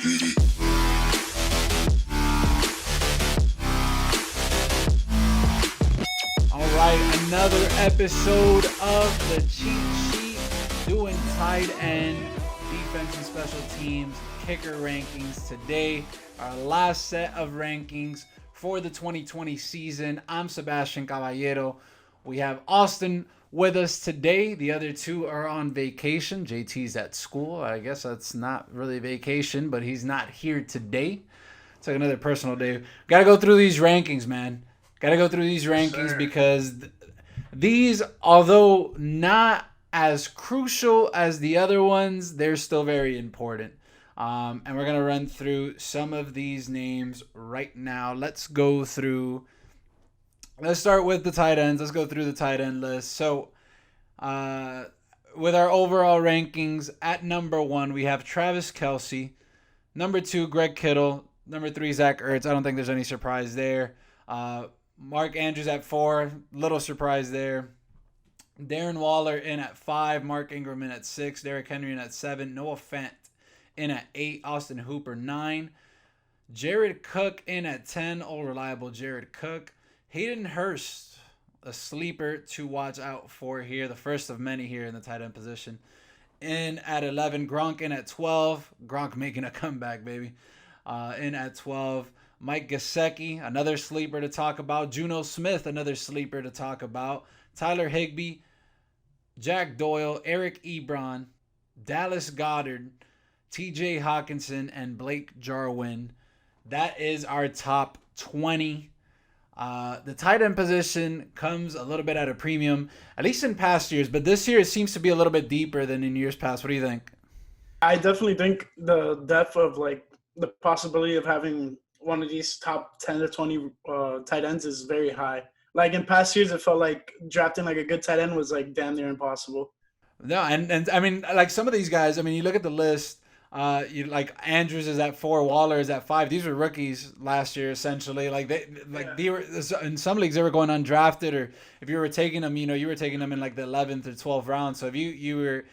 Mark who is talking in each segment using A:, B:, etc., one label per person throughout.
A: All right, another episode of the Cheat Sheet, doing tight end, defense and special teams, kicker rankings today. Our last set of rankings for the 2020 season. I'm Sebastian Caballero. We have Austin with us today. The other two are on vacation. JT's at school. I guess that's not really vacation, but he's not here today. It's like another personal day. Got to go through these rankings, man. Got to go through these rankings because these, although not as crucial as the other ones, they're still very important. And we're going to run through some of these names right now. Let's start with the tight ends. Let's go through the tight end list. So, with our overall rankings, at number 1, we have Travis Kelce. Number 2, Greg Kittle. Number 3, Zach Ertz. I don't think there's any surprise there. Mark Andrews at 4. Little surprise there. Darren Waller in at 5. Mark Ingram in at 6. Derrick Henry in at 7. Noah Fant in at 8. Austin Hooper 9. Jared Cook in at 10. All reliable Jared Cook. Hayden Hurst, a sleeper to watch out for here. The first of many here in the tight end position. In at 11. Gronk in at 12. Gronk making a comeback, baby. In at 12. Mike Gesicki, another sleeper to talk about. Juno Smith, another sleeper to talk about. Tyler Higbee, Jack Doyle, Eric Ebron, Dallas Goedert, TJ Hawkinson, and Blake Jarwin. That is our top 20. The tight end position comes a little bit at a premium, at least in past years, but this year it seems to be a little bit deeper than in years past. What do you think?
B: I definitely think the depth of the possibility of having one of these top 10 to 20 tight ends is very high. Like in past years, it felt like drafting a good tight end was damn near impossible.
A: No, and I mean, some of these guys, I mean, you look at the list, Andrews is at 4, Waller is at 5. These were rookies last year, essentially. They were in some leagues they were going undrafted, or if you were taking them, you were taking them in the 11th or 12th round. So if you were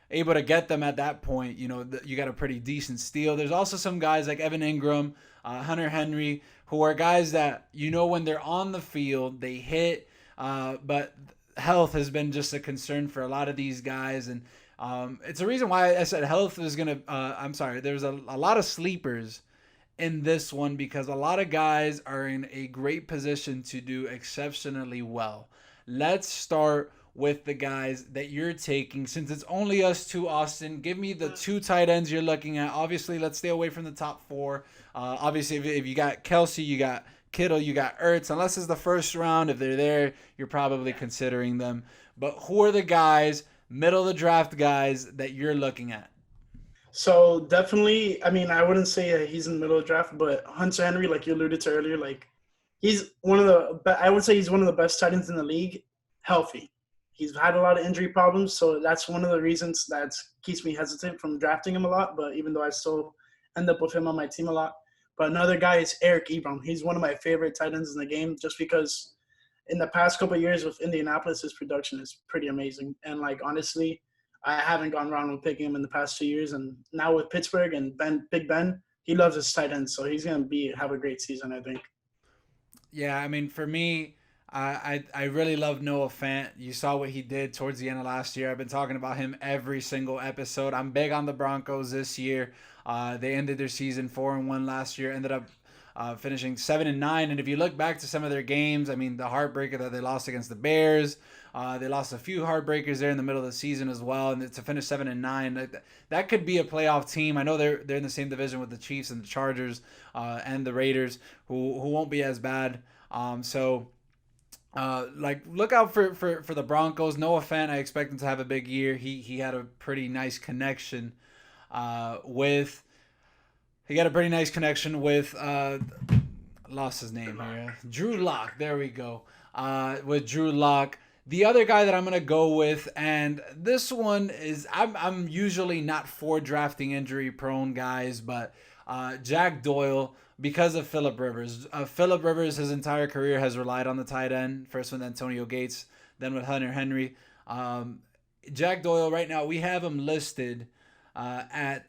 A: able to get them at that point, you got a pretty decent steal. There's also some guys like Evan Ingram, Hunter Henry, who are guys that when they're on the field they hit, but health has been just a concern for a lot of these guys, and it's a reason why I said health is gonna. There's a lot of sleepers in this one because a lot of guys are in a great position to do exceptionally well. Let's start with the guys that you're taking. Since it's only us two, Austin, give me the 2 tight ends you're looking at. Obviously, let's stay away from the top 4. Obviously, if you got Kelce, you got Kittle, you got Ertz. Unless it's the first round, if they're there, you're probably considering them. But who are the guys, middle of the draft guys, that you're looking at?
B: So definitely, I mean, I wouldn't say he's in the middle of the draft, but Hunter Henry, like you alluded to earlier, he's I would say he's one of the best tight ends in the league, healthy. He's had a lot of injury problems, so that's one of the reasons that keeps me hesitant from drafting him a lot, but even though I still end up with him on my team a lot. But another guy is Eric Ebron. He's one of my favorite tight ends in the game just because in the past couple of years with Indianapolis, his production is pretty amazing. And, honestly, I haven't gone wrong with picking him in the past 2 years. And now with Pittsburgh and Big Ben, he loves his tight ends, so he's going to have a great season, I think.
A: Yeah, I mean, for me, I really love Noah Fant. You saw what he did towards the end of last year. I've been talking about him every single episode. I'm big on the Broncos this year. They ended their season 4-1 last year. Ended up finishing 7-9. And if you look back to some of their games, I mean, the heartbreaker that they lost against the Bears. They lost a few heartbreakers there in the middle of the season as well. And to finish 7-9, that could be a playoff team. I know they're in the same division with the Chiefs and the Chargers and the Raiders, who won't be as bad. Look out for the Broncos. Noah Fant, I expect him to have a big year. He had a pretty nice connection with lost his name here. Drew Lock. There we go. With Drew Lock. The other guy that I'm gonna go with, and this one is I'm usually not for drafting injury prone guys, but Jack Doyle, because of Phillip Rivers. Phillip Rivers, his entire career has relied on the tight end. First with Antonio Gates, then with Hunter Henry. Jack Doyle, right now, we have him listed at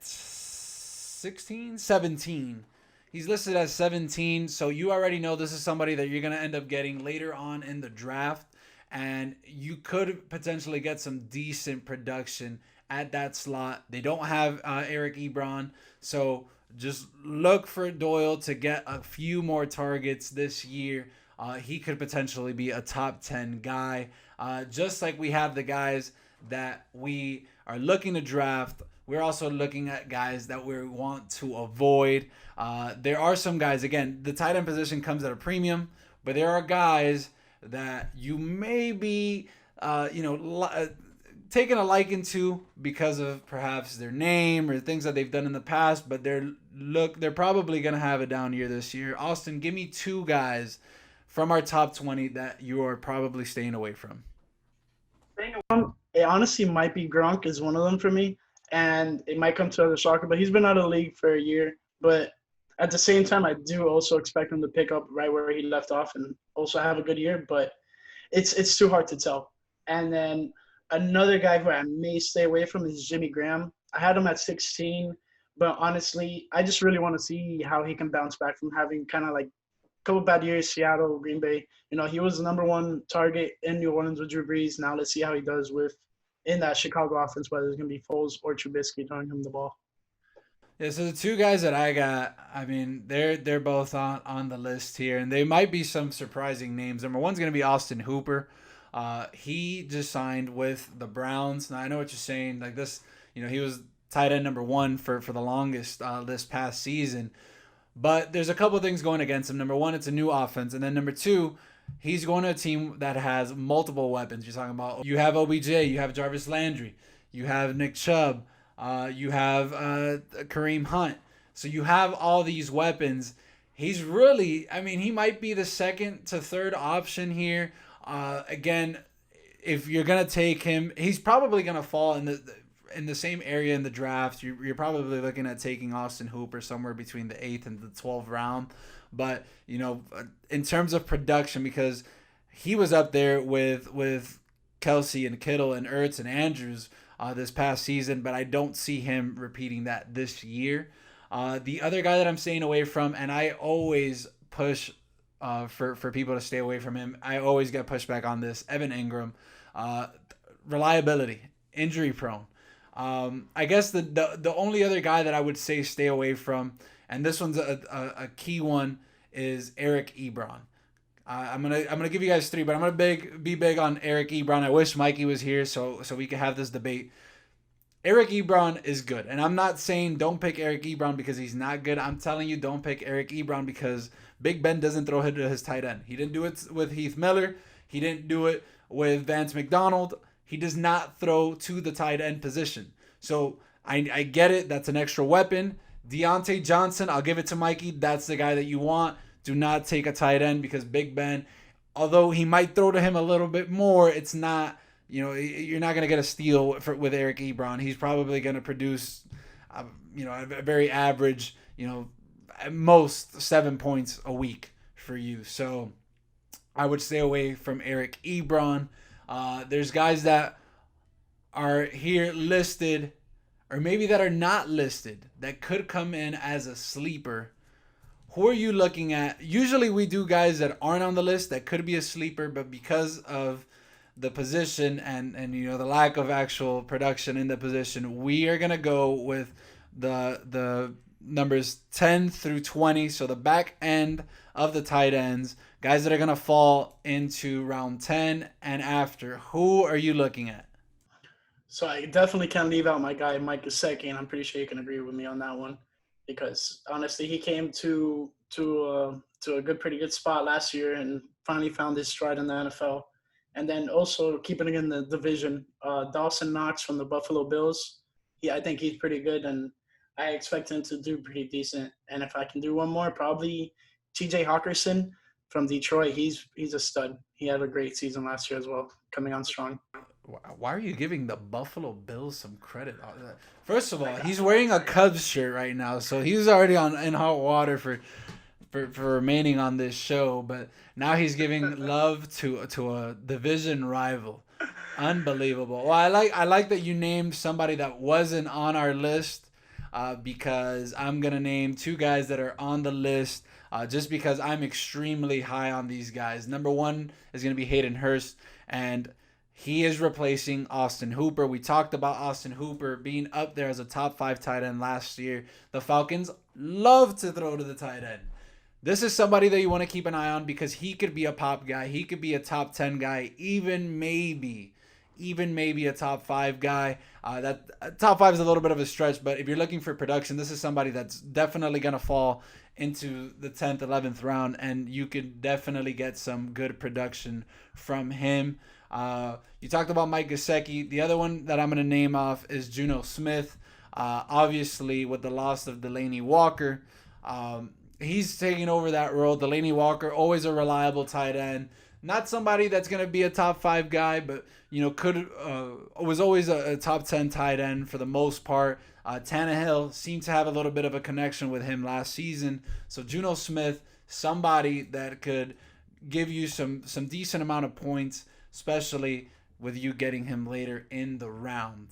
A: 16, 17. He's listed as 17, so you already know this is somebody that you're going to end up getting later on in the draft, and you could potentially get some decent production at that slot. They don't have Eric Ebron, so just look for Doyle to get a few more targets this year. He could potentially be a top 10 guy, just like we have the guys that we are looking to draft. We're also looking at guys that we want to avoid. There are some guys, again, the tight end position comes at a premium, but there are guys that you may be, taking a liking to because of perhaps their name or things that they've done in the past, but they're probably going to have a down year this year. Austin, give me two guys from our top 20 that you are probably staying away from.
B: It honestly might be Gronk is one of them for me, and it might come to a shocker, but he's been out of the league for a year. But at the same time, I do also expect him to pick up right where he left off and also have a good year, but it's too hard to tell. And then another guy who I may stay away from is Jimmy Graham. I had him at 16, but honestly, I just really want to see how he can bounce back from having kind of like a couple bad years, Seattle, Green Bay. He was the number one target in New Orleans with Drew Brees. Now let's see how he does in that Chicago offense, whether it's going to be Foles or Trubisky throwing him the ball.
A: Yeah, so the two guys that I got, I mean, they're both on the list here, and they might be some surprising names. Number one's going to be Austin Hooper. He just signed with the Browns. Now, I know what you're saying. Like this, he was tight end number one for the longest this past season. But there's a couple of things going against him. Number one, it's a new offense. And then number two, he's going to a team that has multiple weapons. You're talking about, you have OBJ, you have Jarvis Landry, you have Nick Chubb, you have Kareem Hunt. So you have all these weapons. He's really, he might be the second to third option here. Again, if you're going to take him, he's probably going to fall in the same area in the draft. You're probably looking at taking Austin Hooper somewhere between the 8th and the 12th round. But, in terms of production, because he was up there with Kelsey and Kittle and Ertz and Andrews this past season, but I don't see him repeating that this year. The other guy that I'm staying away from, and I always push for people to stay away from him, I always get pushback on this, Evan Ingram. Reliability, injury prone. I guess the only other guy that I would say stay away from, and this one's a key one, is Eric Ebron. I'm gonna give you guys three, but I'm gonna be big on Eric Ebron. I wish Mikey was here so we could have this debate. Eric Ebron is good, and I'm not saying don't pick Eric Ebron because he's not good. I'm telling you don't pick Eric Ebron because Big Ben doesn't throw to his tight end. He didn't do it with Heath Miller. He didn't do it with Vance McDonald. He does not throw to the tight end position. So I get it. That's an extra weapon. Deontay Johnson, I'll give it to Mikey. That's the guy that you want. Do not take a tight end because Big Ben, although he might throw to him a little bit more, it's not, you're not going to get a steal with Eric Ebron. He's probably going to produce, a very average, at most 7 points a week for you. So I would stay away from Eric Ebron. There's guys that are here listed, or maybe that are not listed, that could come in as a sleeper. Who are you looking at? Usually we do guys that aren't on the list that could be a sleeper, but because of the position and the lack of actual production in the position, we are gonna go with the numbers 10 through 20, so the back end of the tight ends, guys that are gonna fall into round 10 and after. Who are you looking at?
B: So I definitely can't leave out my guy Mike Gesicki, and I'm pretty sure you can agree with me on that one, because honestly he came to a pretty good spot last year and finally found his stride in the NFL. And then also keeping it in the division, Dawson Knox from the Buffalo Bills. I think he's pretty good, and I expect him to do pretty decent. And if I can do one more, probably T.J. Hawkinson from Detroit. He's a stud. He had a great season last year as well, coming on strong.
A: Why are you giving the Buffalo Bills some credit? First of all, he's wearing a Cubs shirt right now, so he's already in hot water for remaining on this show. But now he's giving love to a division rival. Unbelievable. Well, I like that you named somebody that wasn't on our list. because I'm gonna name two guys that are on the list. Just because I'm extremely high on these guys. Number one is going to be Hayden Hurst, and he is replacing Austin Hooper. We talked about Austin Hooper being up there as a top 5 tight end last year. The Falcons love to throw to the tight end. This is somebody that you want to keep an eye on because he could be a pop guy. He could be a top 10 guy, even maybe a top 5 guy. That top 5 is a little bit of a stretch, but if you're looking for production, this is somebody that's definitely going to fall into the 10th, 11th round, and you could definitely get some good production from him. You talked about Mike Gesicki. The other one that I'm going to name off is Juno Smith. Obviously, with the loss of Delaney Walker, he's taking over that role. Delaney Walker, always a reliable tight end. Not somebody that's going to be a top 5 guy, but was always a top 10 tight end for the most part. Tannehill seemed to have a little bit of a connection with him last season. So Juno Smith, somebody that could give you some decent amount of points, especially with you getting him later in the round.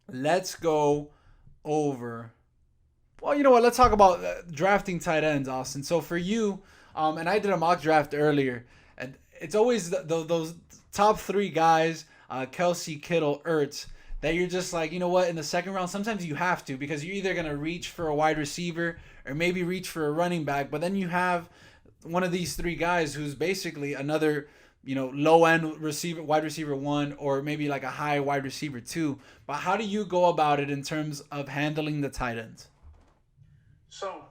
A: Let's go over. Well, you know what? Let's talk about drafting tight ends, Austin. So for you, and I did a mock draft earlier, and it's always those top 3 guys, Kelsey, Kittle, Ertz, that you're just like, you know what, in the second round, sometimes you have to because you're either going to reach for a wide receiver or maybe reach for a running back. But then you have one of these 3 guys who's basically another, low end receiver, wide receiver 1, or maybe like a high wide receiver 2. But how do you go about it in terms of handling the tight ends?
B: So,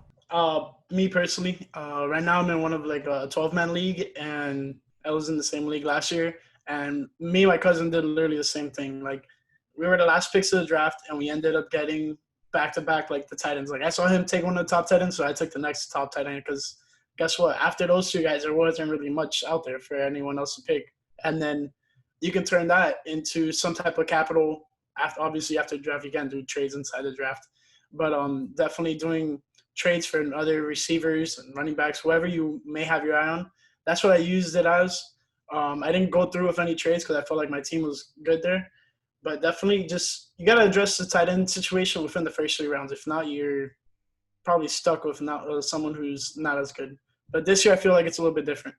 B: me personally, right now I'm in one of like a 12-man league, and I was in the same league last year. And me and my cousin did literally the same thing. Like, we were the last picks of the draft, and we ended up getting back-to-back, like, the tight ends. Like, I saw him take one of the top tight ends, so I took the next top tight end because guess what? After those 2 guys, there wasn't really much out there for anyone else to pick. And then you can turn that into some type of capital. Obviously, after the draft, you can do trades inside the draft. But definitely doing trades for other receivers and running backs, whoever you may have your eye on. That's what I used it as. I didn't go through with any trades because I felt like my team was good there. But definitely you got to address the tight end situation within the first 3 rounds. If not, you're probably stuck with someone who's not as good. But this year, I feel like it's a little bit different.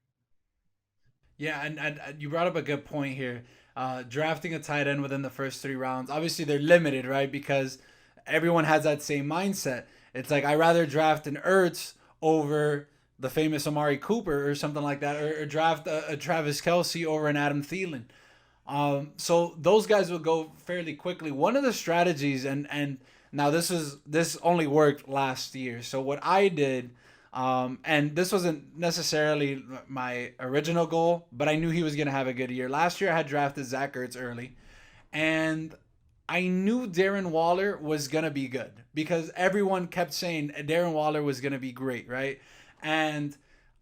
A: Yeah, and you brought up a good point here. Drafting a tight end within the first 3 rounds, obviously they're limited, right? Because everyone has that same mindset. It's like, I'd rather draft an Ertz over the famous Amari Cooper or something like that, or draft a Travis Kelce over an Adam Thielen. So those guys will go fairly quickly. One of the strategies, and now this only worked last year. So what I did, and this wasn't necessarily my original goal, but I knew he was gonna have a good year. Last year I had drafted Zach Ertz early, and I knew Darren Waller was gonna be good because everyone kept saying Darren Waller was gonna be great, right? And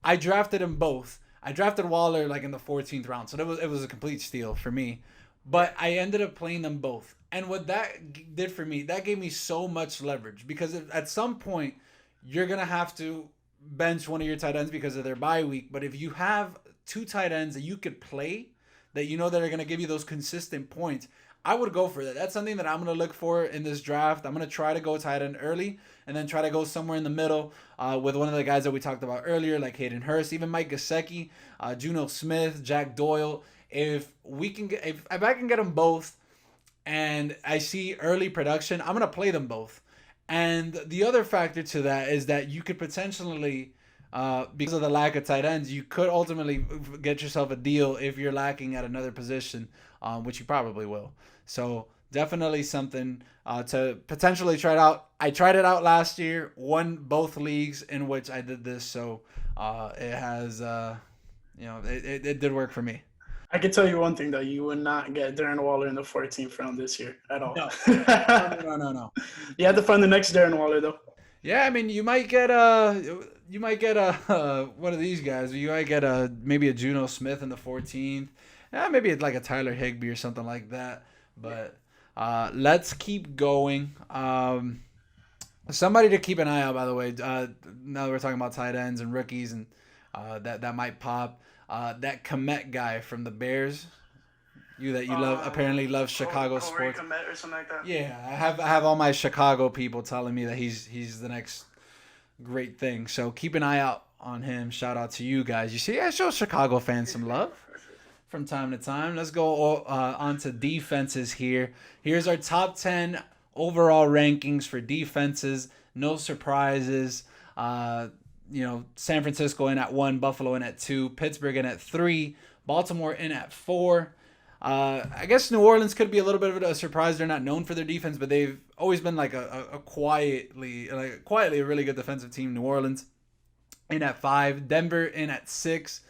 A: I drafted them both. I drafted Waller like in the 14th round, so it was a complete steal for me. But I ended up playing them both, and what that did for me, that gave me so much leverage because at some point you're gonna have to bench one of your tight ends because of their bye week. But if you have 2 tight ends that you could play, that you know that are gonna give you those consistent points, I would go for that. That's something that I'm going to look for in this draft. I'm going to try to go tight end early and then try to go somewhere in the middle with one of the guys that we talked about earlier, like Hayden Hurst, even Mike Gesicki, Juno Smith, Jack Doyle. If I can get them both and I see early production, I'm going to play them both. And the other factor to that is that you could potentially, because of the lack of tight ends, you could ultimately get yourself a deal if you're lacking at another position, which you probably will. So definitely something to potentially try it out. I tried it out last year, won both leagues in which I did this. So it has, it did work for me.
B: I can tell you one thing, though. You would not get Darren Waller in the 14th round this year at all.
A: No, no.
B: You have to find the next Darren Waller, though.
A: Yeah, I mean, you might get one of these guys. You might get maybe a Juno Smith in the 14th. Yeah, maybe like a Tyler Higbee or something like that. But let's keep going. Somebody to keep an eye out, by the way. Now that we're talking about tight ends and rookies, and that might pop. That Komet guy from the Bears. You love apparently love Chicago
B: Corey
A: sports.
B: Komet or something like that.
A: Yeah, I have all my Chicago people telling me that he's the next great thing. So keep an eye out on him. Shout out to you guys. You see, I show Chicago fans some love from time to time. Let's go on to defenses here. Here's our top 10 overall rankings for defenses. No surprises. San Francisco in at 1, Buffalo in at 2, Pittsburgh in at 3, Baltimore in at 4. I guess New Orleans could be a little bit of a surprise. They're not known for their defense, but they've always been like a quietly a really good defensive team. New Orleans in at 5, Denver in at 6,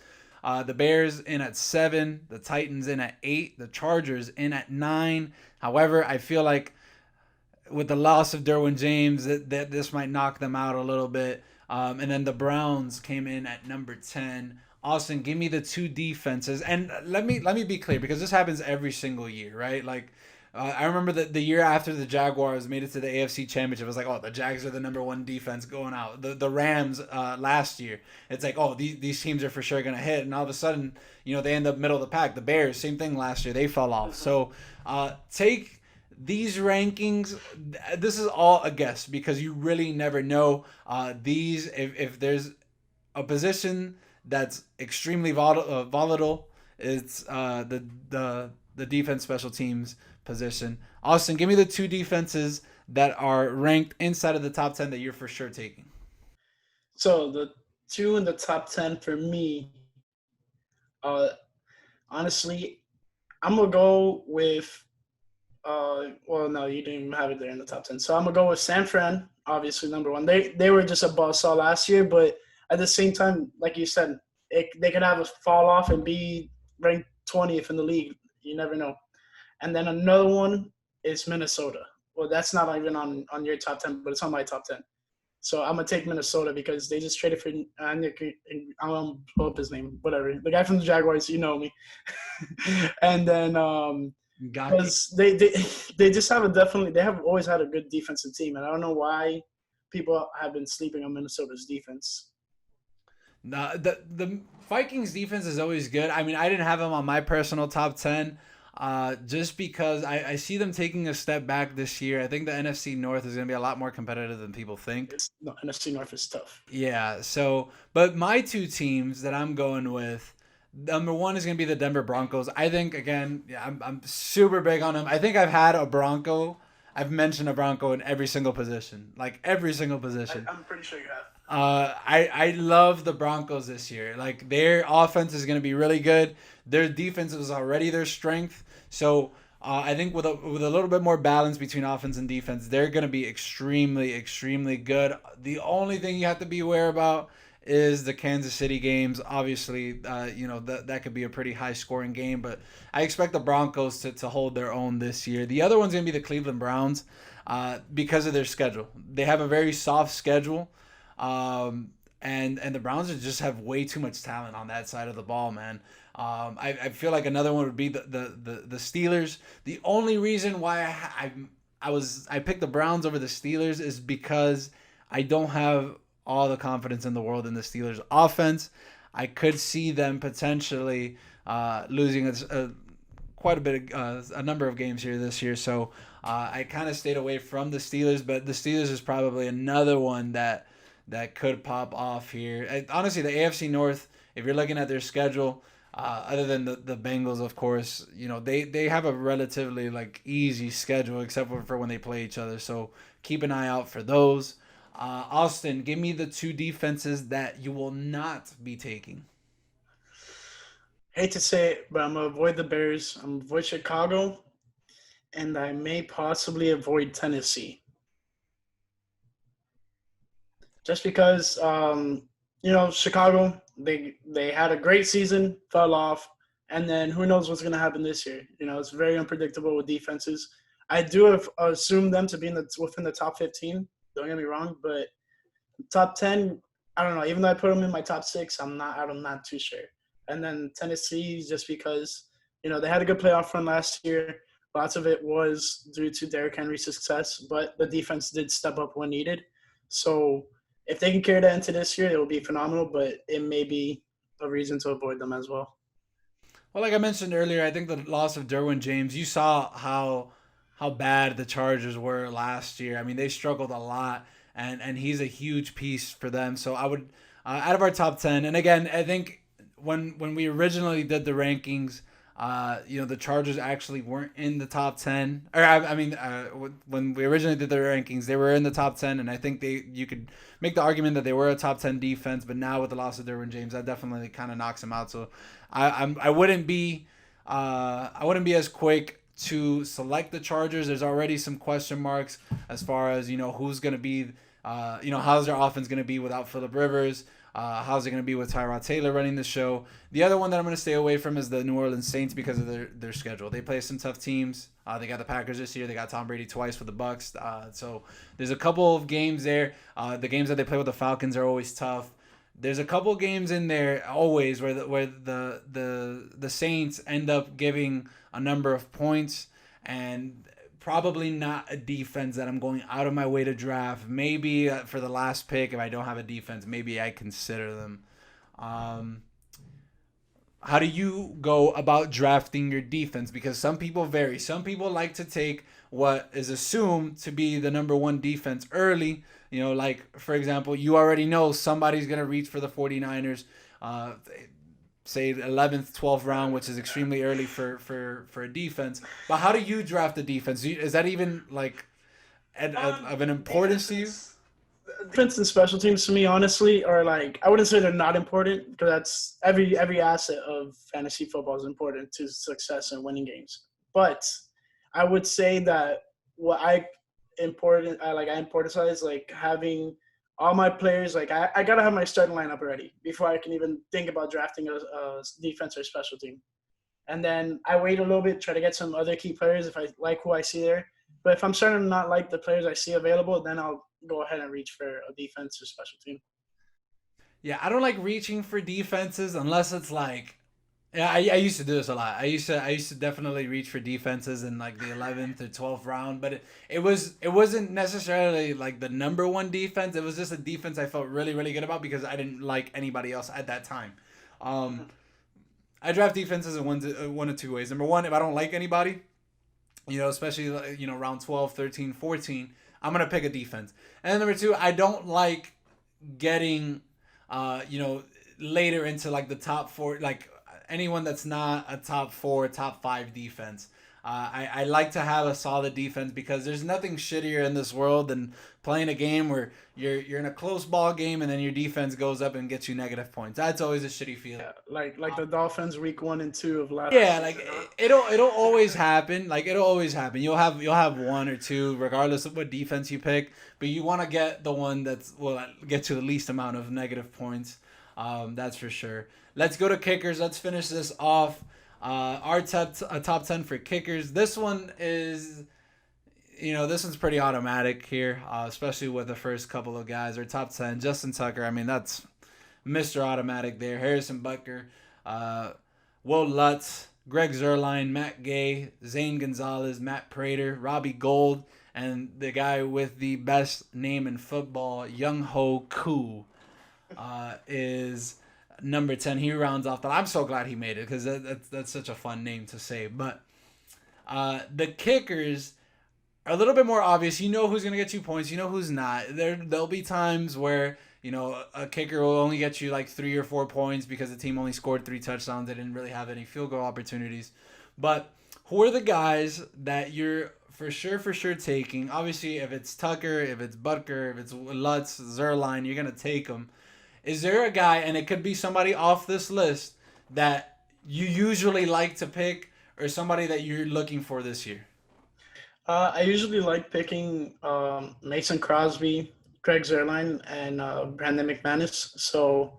A: the Bears in at 7, the Titans in at 8, the Chargers in at 9. However, I feel like with the loss of Derwin James, that this might knock them out a little bit. And then the Browns came in at number 10. Austin, give me the two defenses, and let me be clear because this happens every single year, right? Like, I remember the year after the Jaguars made it to the AFC Championship, it was like, oh, the Jags are the number 1 defense going out. The Rams last year, it's like, oh, these teams are for sure gonna hit, and all of a sudden, they end up middle of the pack. The Bears, same thing last year, they fell off. So take these rankings. This is all a guess because you really never know. If there's a position that's extremely volatile, it's the defense special teams position. Austin, give me the two defenses that are ranked inside of the top 10 that you're for sure taking.
B: So the two in the top 10 for me, honestly, I'm gonna go with. Well, no, you didn't even have it there in the top 10. So I'm gonna go with San Fran, obviously number 1. They were just a buzzsaw last year, but at the same time, like you said, they could have a fall off and be ranked 20th in the league. You never know. And then another one is Minnesota. Well, that's not even on your top 10, but it's on my top 10. So I'm going to take Minnesota because they just traded for Nick, I don't pull up his name, whatever. The guy from the Jaguars, you know me. And then because they just have they have always had a good defensive team. And I don't know why people have been sleeping on Minnesota's defense.
A: No, the Vikings defense is always good. I mean, I didn't have them on my personal top 10 just because I see them taking a step back this year. I think the NFC North is going to be a lot more competitive than people think.
B: No, NFC North is tough.
A: Yeah, so, but my two teams that I'm going with, number 1 is going to be the Denver Broncos. I think, again, yeah, I'm super big on them. I think I've mentioned a Bronco in every single position. Like, every single position.
B: I'm pretty sure you have.
A: I love the Broncos this year. Like, their offense is going to be really good. Their defense is already their strength. So I think with a little bit more balance between offense and defense, they're going to be extremely, extremely good. The only thing you have to be aware about is the Kansas City games. Obviously, that could be a pretty high scoring game, but I expect the Broncos to hold their own this year. The other one's going to be the Cleveland Browns because of their schedule. They have a very soft schedule. And the Browns just have way too much talent on that side of the ball, man. I feel like another one would be the Steelers. The only reason why I picked the Browns over the Steelers is because I don't have all the confidence in the world in the Steelers offense. I could see them potentially losing quite a bit of a number of games here this year. So I kind of stayed away from the Steelers, but the Steelers is probably another one that could pop off here. Honestly, the AFC North, if you're looking at their schedule, other than the Bengals, of course, they have a relatively easy schedule except for when they play each other. So keep an eye out for those. Austin, give me the two defenses that you will not be taking.
B: Hate to say it, but I'm going to avoid the Bears. I'm going to avoid Chicago, and I may possibly avoid Tennessee. Just because, Chicago, they had a great season, fell off, and then who knows what's going to happen this year. It's very unpredictable with defenses. I do assume them to be within the top 15. Don't get me wrong, but top 10, I don't know. Even though I put them in my top 6, I'm not too sure. And then Tennessee, just because, they had a good playoff run last year. Lots of it was due to Derrick Henry's success, but the defense did step up when needed. So if they can carry that into this year, it will be phenomenal, but it may be a reason to avoid them as well.
A: Well, like I mentioned earlier, I think the loss of Derwin James, you saw how bad the Chargers were last year. I mean, they struggled a lot, and he's a huge piece for them. So I would, out of our top 10, and again, I think when we originally did the rankings, the Chargers actually weren't in the top 10. Or I mean, when we originally did the rankings, they were in the top 10, and I think you could make the argument that they were a top 10 defense. But now with the loss of Derwin James, that definitely kind of knocks him out. So I wouldn't be as quick to select the Chargers. There's already some question marks as far as who's going to be, how's their offense going to be without Phillip Rivers. How's it going to be with Tyrod Taylor running the show? The other one that I'm going to stay away from is the New Orleans Saints because of their schedule. They play some tough teams. They got the Packers this year. They got Tom Brady twice with the Bucks. So there's a couple of games there. The games that they play with the Falcons are always tough. There's a couple games in there always where the Saints end up giving a number of points, and probably not a defense that I'm going out of my way to draft. Maybe for the last pick, if I don't have a defense, maybe I consider them. How do you go about drafting your defense? Because some people vary. Some people like to take what is assumed to be the number one defense early. Like, for example, you already know somebody's going to reach for the 49ers, say 11th, 12th round, which is extremely early for a defense. But how do you draft a defense? Is that even, like, of an importance to you?
B: Defense and special teams, to me, honestly, are like, I wouldn't say they're not important, because that's every asset of fantasy football is important to success and winning games. But I would say that what I importancize, like, having all my players, like, I gotta have my starting lineup already before I can even think about drafting a defense or special team. And then I wait a little bit, try to get some other key players if I like who I see there. But if I'm starting to not like the players I see available, then I'll go ahead and reach for a defense or special team.
A: Yeah, I don't like reaching for defenses unless it's like, yeah, I used to do this a lot. I used to definitely reach for defenses in like the 11th or 12th round, but it wasn't necessarily like the number one defense. It was just a defense I felt really really good about because I didn't like anybody else at that time. Um, I draft defenses in one of two ways. Number one, if I don't like anybody, especially round 12, 13, 14, I'm going to pick a defense. And then number two, I don't like getting later into like the top four, like anyone that's not a top four, top five defense. I like to have a solid defense because there's nothing shittier in this world than playing a game where you're in a close ball game and then your defense goes up and gets you negative points. That's always a shitty feeling.
B: Yeah, like the Dolphins week 1 and 2 of last.
A: Yeah, like it'll always happen. Like it'll always happen. You'll have one or two regardless of what defense you pick, but you want to get the one that's will get to the least amount of negative points. That's for sure. Let's go to kickers. Let's finish this off. Our top 10 for kickers. This one is, this one's pretty automatic here, especially with the first couple of guys. Our top 10, Justin Tucker. I mean, that's Mr. Automatic there. Harrison Butker, Will Lutz, Greg Zuerlein, Matt Gay, Zane Gonzalez, Matt Prater, Robbie Gould, and the guy with the best name in football, Young Ho Koo, is number 10. He rounds off that. I'm so glad he made it because that's such a fun name to say. But the kickers are a little bit more obvious. You know who's going to get you points. You know who's not. There'll be times where, a kicker will only get you like 3 or 4 points because the team only scored 3 touchdowns. They didn't really have any field goal opportunities. But who are the guys that you're for sure taking? Obviously, if it's Tucker, if it's Butker, if it's Lutz, Zuerlein, you're going to take them. Is there a guy, and it could be somebody off this list, that you usually like to pick or somebody that you're looking for this year?
B: I usually like picking Mason Crosby, Greg Zuerlein, and Brandon McManus. So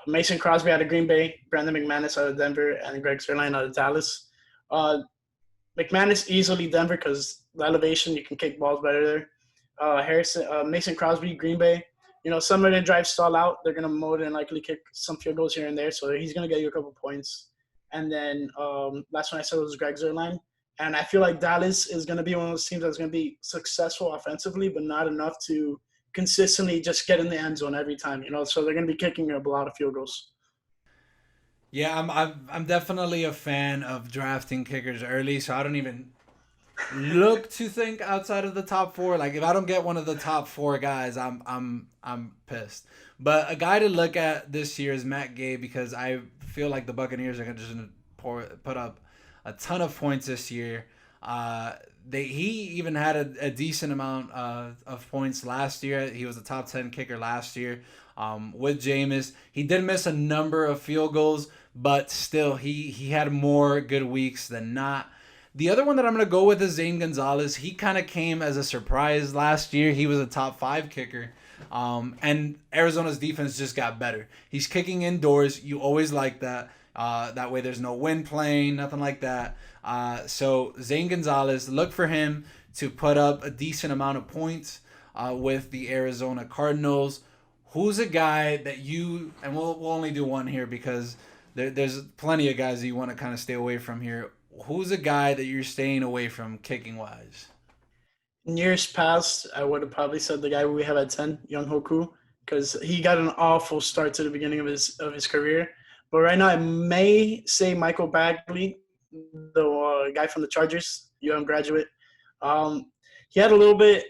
B: Mason Crosby out of Green Bay, Brandon McManus out of Denver, and Greg Zuerlein out of Dallas. McManus easily Denver because the elevation, you can kick balls better there. Mason Crosby, Green Bay. Some of their drives stall out. They're going to more than likely kick some field goals here and there. So he's going to get you a couple points. And then last one I said was Greg Zuerlein. And I feel like Dallas is going to be one of those teams that's going to be successful offensively, but not enough to consistently just get in the end zone every time. So they're going to be kicking a lot of field goals.
A: Yeah, I'm definitely a fan of drafting kickers early, so I don't even look to think outside of the top four. Like if I don't get one of the top four guys, I'm pissed. But a guy to look at this year is Matt Gay because I feel like the Buccaneers are just gonna put up a ton of points this year. He even had a decent amount of points last year. He was a top 10 kicker last year with Jameis. He did miss a number of field goals, but still he had more good weeks than not. The other one that I'm going to go with is Zane Gonzalez. He kind of came as a surprise last year. He was a top 5 kicker. And Arizona's defense just got better. He's kicking indoors. You always like that. That way there's no wind playing, nothing like that. So Zane Gonzalez, look for him to put up a decent amount of points with the Arizona Cardinals. Who's a guy that you, and we'll only do one here because there's plenty of guys that you want to kind of stay away from here. Who's a guy that you're staying away from kicking wise?
B: In years past, I would have probably said the guy we have at 10, Young Hoku, because he got an awful start to the beginning of his career. But right now, I may say Michael Bagley, the guy from the Chargers, young graduate. Um, he had a little bit,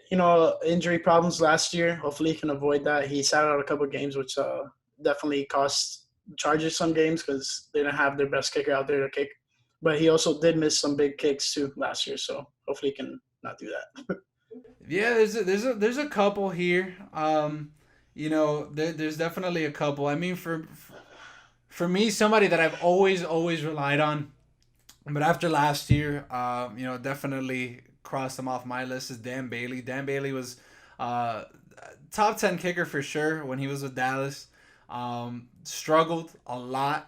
B: injury problems last year. Hopefully, he can avoid that. He sat out a couple of games, which definitely cost Chargers some games because they didn't have their best kicker out there to kick. But he also did miss some big kicks too last year, so hopefully he can not do that.
A: Yeah, there's a couple here. There's definitely a couple. I mean, for me, somebody that I've always relied on, but after last year, definitely crossed them off my list is Dan Bailey. Dan Bailey was uh, top 10 kicker for sure when he was with Dallas. Struggled a lot.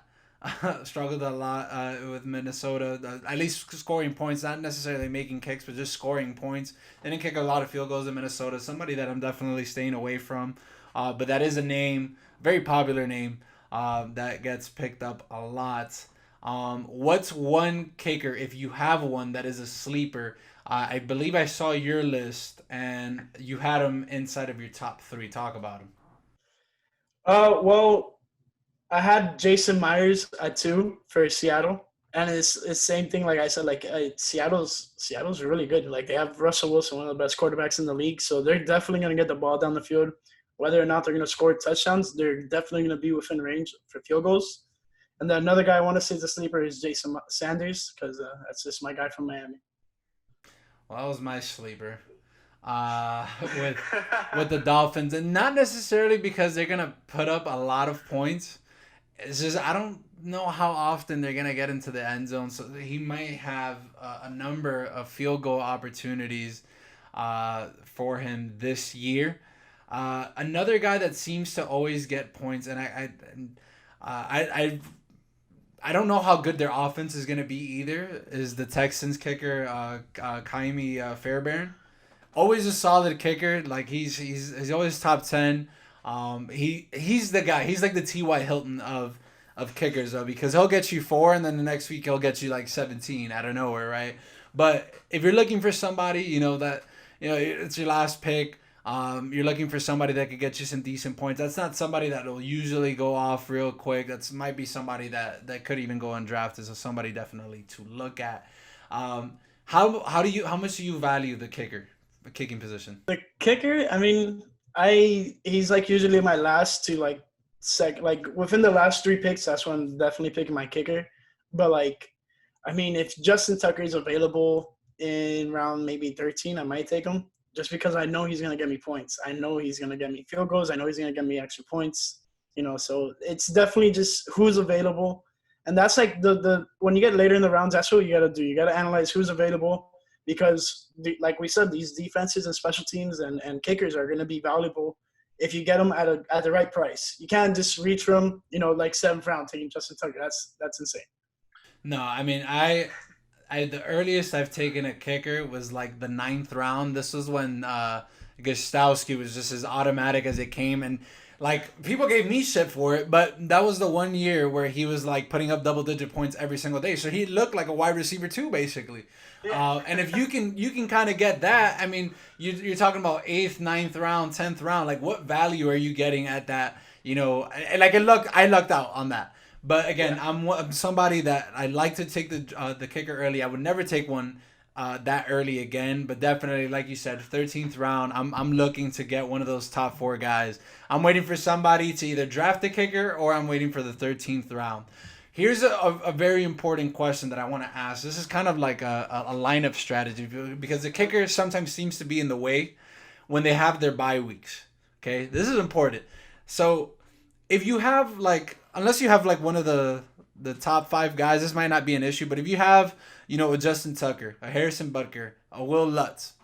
A: Struggled a lot with Minnesota, at least scoring points, not necessarily making kicks, but just scoring points. They didn't kick a lot of field goals in Minnesota. Somebody that I'm definitely staying away from. But that is a name, very popular name, that gets picked up a lot. What's one kicker, if you have one, that is a sleeper? I believe I saw your list, and you had him inside of your top three. Talk about him.
B: Well, I had Jason Myers at 2 for Seattle, and it's same thing. Like I said, like Seattle's really good. Like they have Russell Wilson, one of the best quarterbacks in the league, so they're definitely gonna get the ball down the field. Whether or not they're gonna score touchdowns, they're definitely gonna be within range for field goals. And then another guy I want to say the sleeper is Jason Sanders because that's just my guy from Miami.
A: Well, that was my sleeper. uh, with with the Dolphins, and not necessarily because they're gonna put up a lot of points. It's just I don't know how often they're gonna get into the end zone, so he might have a number of field goal opportunities for him this year. Another guy that seems to always get points, and I don't know how good their offense is gonna be either. Is the Texans kicker Kaimi Fairbairn? Always a solid kicker. Like he's always top 10. He's the guy. He's like the T.Y. Hilton of kickers though, because he'll get you 4 and then the next week he'll get you like 17 out of nowhere, right? But if you're looking for somebody, that it's your last pick. You're looking for somebody that could get you some decent points. That's not somebody that will usually go off real quick. That's might be somebody that could even go undrafted. So somebody definitely to look at. How much do you value the kicking position?
B: The kicker, I mean, he's like usually my last to like like within the last 3 picks. That's when I'm definitely picking my kicker. But like, I mean, if Justin Tucker is available in round maybe 13, I might take him just because I know he's gonna get me points. I know he's gonna get me field goals. I know he's gonna get me extra points. So it's definitely just who's available, and that's like the when you get later in the rounds, that's what you gotta do. You gotta analyze who's available because, like we said, these defenses and special teams and kickers are gonna be valuable if you get them at the right price. You can't just reach for them, like 7th round taking Justin Tucker. That's insane.
A: No, I mean I the earliest I've taken a kicker was like the 9th round. This was when Gostowski was just as automatic as it came, and like people gave me shit for it, but that was the one year where he was like putting up double digit points every single day. So he looked like a wide receiver too, basically. And if you can kind of get that, I mean, you're talking about 8th, 9th round, 10th round. Like, what value are you getting at that? Like I lucked out on that. But again,
B: Yeah.
A: I'm somebody that I like to take the kicker early. I would never take one that early again, but definitely, like you said, 13th round. I'm looking to get one of those top four guys. I'm waiting for somebody to either draft a kicker or I'm waiting for the 13th round. Here's a very important question that I want to ask. This is kind of like a lineup strategy because the kicker sometimes seems to be in the way when they have their bye weeks. Okay, this is important. So if you have like, unless you have like one of the top five guys, this might not be an issue. But if you have, a Justin Tucker, a Harrison Butker, a Will Lutz,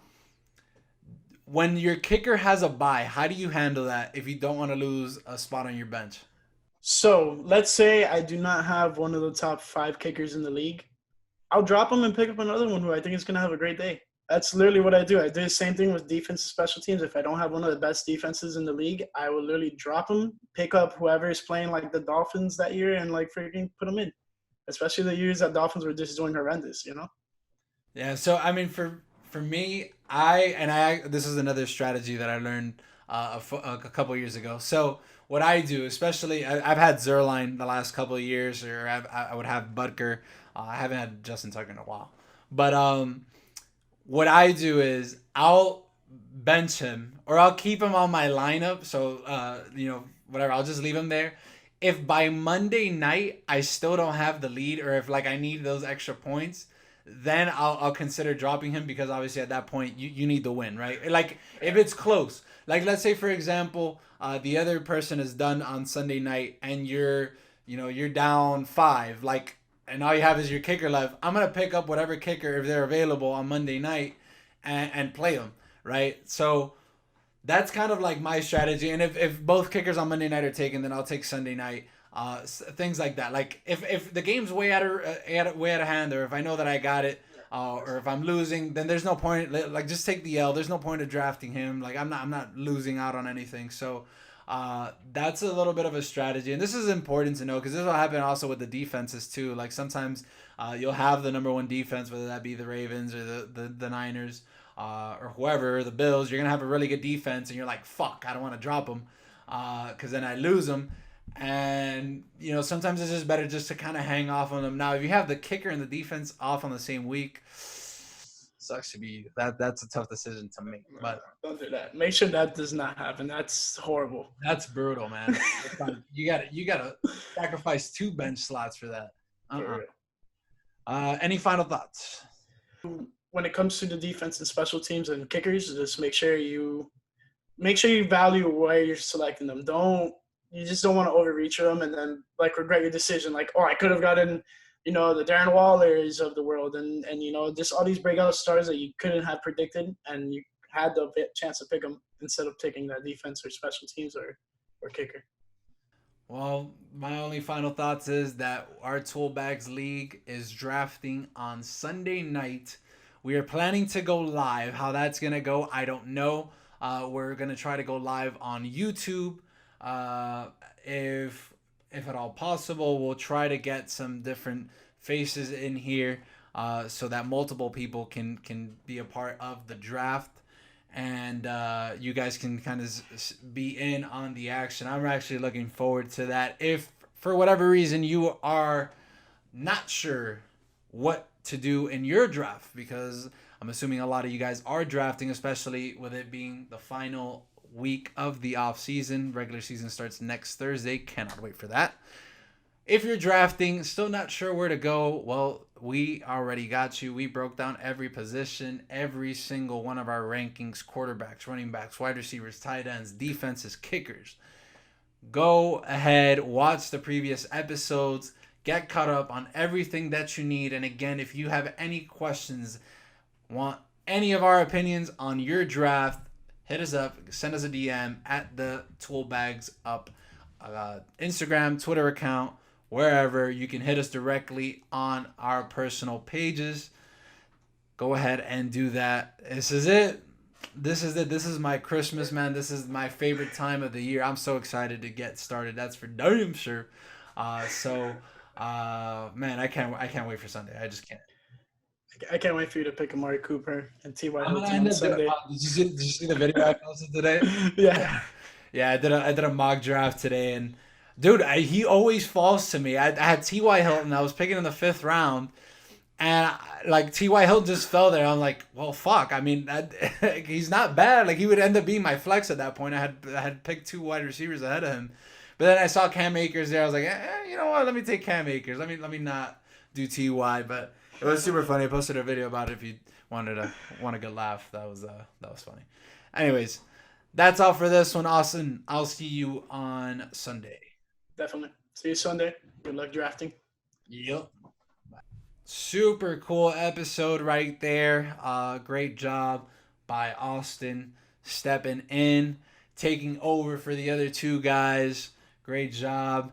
A: when your kicker has a bye, how do you handle that if you don't want to lose a spot on your bench?
B: So let's say I do not have one of the top five kickers in the league. I'll drop him and pick up another one who I think is going to have a great day. That's literally what I do. I do the same thing with defense and special teams. If I don't have one of the best defenses in the league, I will literally drop him, pick up whoever is playing like the Dolphins that year, and like freaking put them in. Especially the years that Dolphins were just doing horrendous, you know?
A: Yeah. So I mean, for me, I this is another strategy that I learned a couple years ago. So what I do, especially I've had Zerline the last couple of years, or I would have Butker. I haven't had Justin Tucker in a while, but what I do is I'll bench him or I'll keep him on my lineup. So whatever, I'll just leave him there. If by Monday night I still don't have the lead, or if like I need those extra points, then I'll consider dropping him because obviously at that point you need the win, right? Like if it's close, like let's say for example, the other person is done on Sunday night and you're down five, like, and all you have is your kicker left. I'm gonna pick up whatever kicker if they're available on Monday night and play them, right? So that's kind of like my strategy. And if both kickers on Monday night are taken, then I'll take Sunday night. Things like that. Like if the game's way out of hand, or if I know that I got it, or if I'm losing, then there's no point. Like just take the L. There's no point of drafting him. Like I'm not losing out on anything. So that's a little bit of a strategy, and this is important to know because this will happen also with the defenses too. Like sometimes you'll have the number one defense, whether that be the Ravens or the Niners or whoever, the Bills. You're gonna have a really good defense, and you're like, fuck, I don't want to drop them because then I lose them. And sometimes it's just better just to kind of hang off on them. Now, if you have the kicker and the defense off on the same week, sucks to be that. That's a tough decision to make. But
B: Don't do that. Make sure that does not happen. That's horrible.
A: that's brutal, man. You gotta sacrifice two bench slots for that. Uh-uh. Any final thoughts?
B: When it comes to the defense and special teams and kickers, just make sure you value where you're selecting them. You just don't want to overreach them and then like regret your decision. Like, oh, I could have gotten, the Darren Wallers of the world and just all these breakout stars that you couldn't have predicted, and you had the chance to pick them instead of taking that defense or special teams or kicker.
A: Well, my only final thoughts is that our Tool Bags League is drafting on Sunday night. We are planning to go live. How that's gonna go, I don't know. We're gonna try to go live on YouTube. Uh, if at all possible, we'll try to get some different faces in here so that multiple people can be a part of the draft, and you guys can kind of be in on the action. I'm actually looking forward to that. If for whatever reason you are not sure what to do in your draft, because I'm assuming a lot of you guys are drafting, especially with it being the final week of the off season. Regular season starts next Thursday. Cannot wait for that. If you're drafting, still not sure where to go, well, we already got you. We broke down every position, every single one of our rankings: quarterbacks, running backs, wide receivers, tight ends, defenses, kickers. Go ahead, watch the previous episodes, get caught up on everything that you need. And again, if you have any questions, want any of our opinions on your draft, hit us up, send us a DM at the Tool Bags Up Instagram, Twitter account, wherever. You can hit us directly on our personal pages. Go ahead and do that. This is it. This is it. This is my Christmas, man. This is my favorite time of the year. I'm so excited to get started. That's for damn sure. Man, I can't wait for Sunday. I just can't.
B: I can't wait for you to pick Amari Cooper and T.Y.
A: I'm gonna
B: Hilton
A: end
B: on
A: up doing.
B: Sunday.
A: Did you see the video I posted today?
B: Yeah.
A: Yeah, I did a mock draft today, and Dude, he always falls to me. I had T.Y. Hilton. I was picking in the 5th round. And like T.Y. Hilton just fell there. I'm like, well, fuck. I mean, he's not bad. Like he would end up being my flex at that point. I had picked 2 wide receivers ahead of him, but then I saw Cam Akers there. I was like, you know what? Let me take Cam Akers. Let me not do T.Y. But it was super funny. I posted a video about it if you want a good laugh. That was funny. Anyways, that's all for this one, Austin. I'll see you on Sunday.
B: Definitely. See you Sunday. Good luck drafting.
A: Yep. Super cool episode right there. Great job by Austin stepping in, taking over for the other 2 guys. Great job.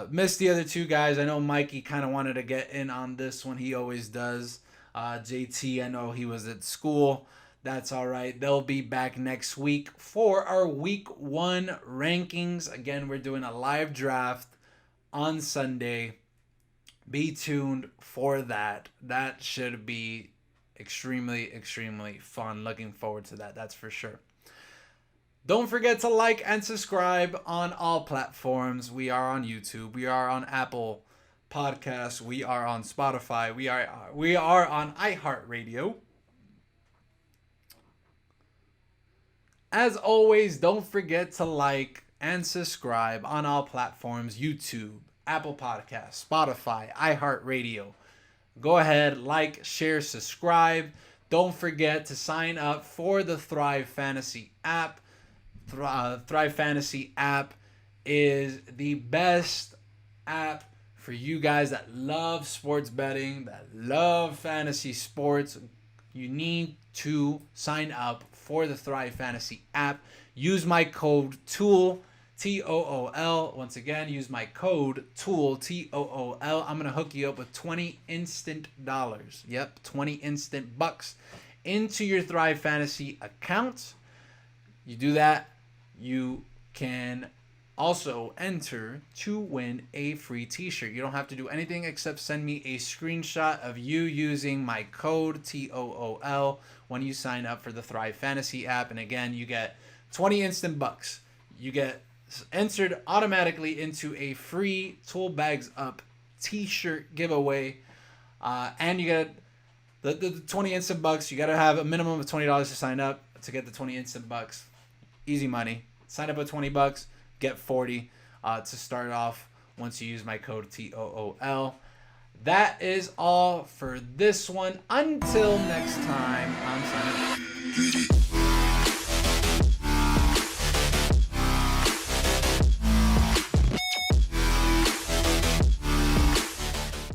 A: Missed the other 2 guys. I know Mikey kind of wanted to get in on this one. He always does. JT, I know he was at school. That's all right. They'll be back next week for our week 1 rankings. Again, we're doing a live draft on Sunday. Be tuned for that. That should be extremely, extremely fun. Looking forward to that. That's for sure. Don't forget to like and subscribe on all platforms. We are on YouTube. We are on Apple Podcasts. We are on Spotify. We are on iHeartRadio. As always, don't forget to like and subscribe on all platforms. YouTube, Apple Podcasts, Spotify, iHeartRadio. Go ahead, like, share, subscribe. Don't forget to sign up for the Thrive Fantasy app. Thrive Fantasy app is the best app for you guys that love sports betting, that love fantasy sports. You need to sign up for the Thrive Fantasy app. Use my code TOOL. TOOL. Once again, use my code TOOL, TOOL. I'm going to hook you up with 20 instant dollars. Yep, 20 instant bucks into your Thrive Fantasy account. You do that, you can also enter to win a free t-shirt. You don't have to do anything except send me a screenshot of you using my code TOOL when you sign up for the Thrive Fantasy app. And again, you get 20 instant bucks. You get entered automatically into a free Tool Bags Up t-shirt giveaway, and you get the 20 instant bucks. You got to have a minimum of $20 to sign up to get the 20 instant bucks. Easy money. Sign up with $20, get 40 to start off once you use my code TOOL. That is all for this one. Until next time, I'm signing off.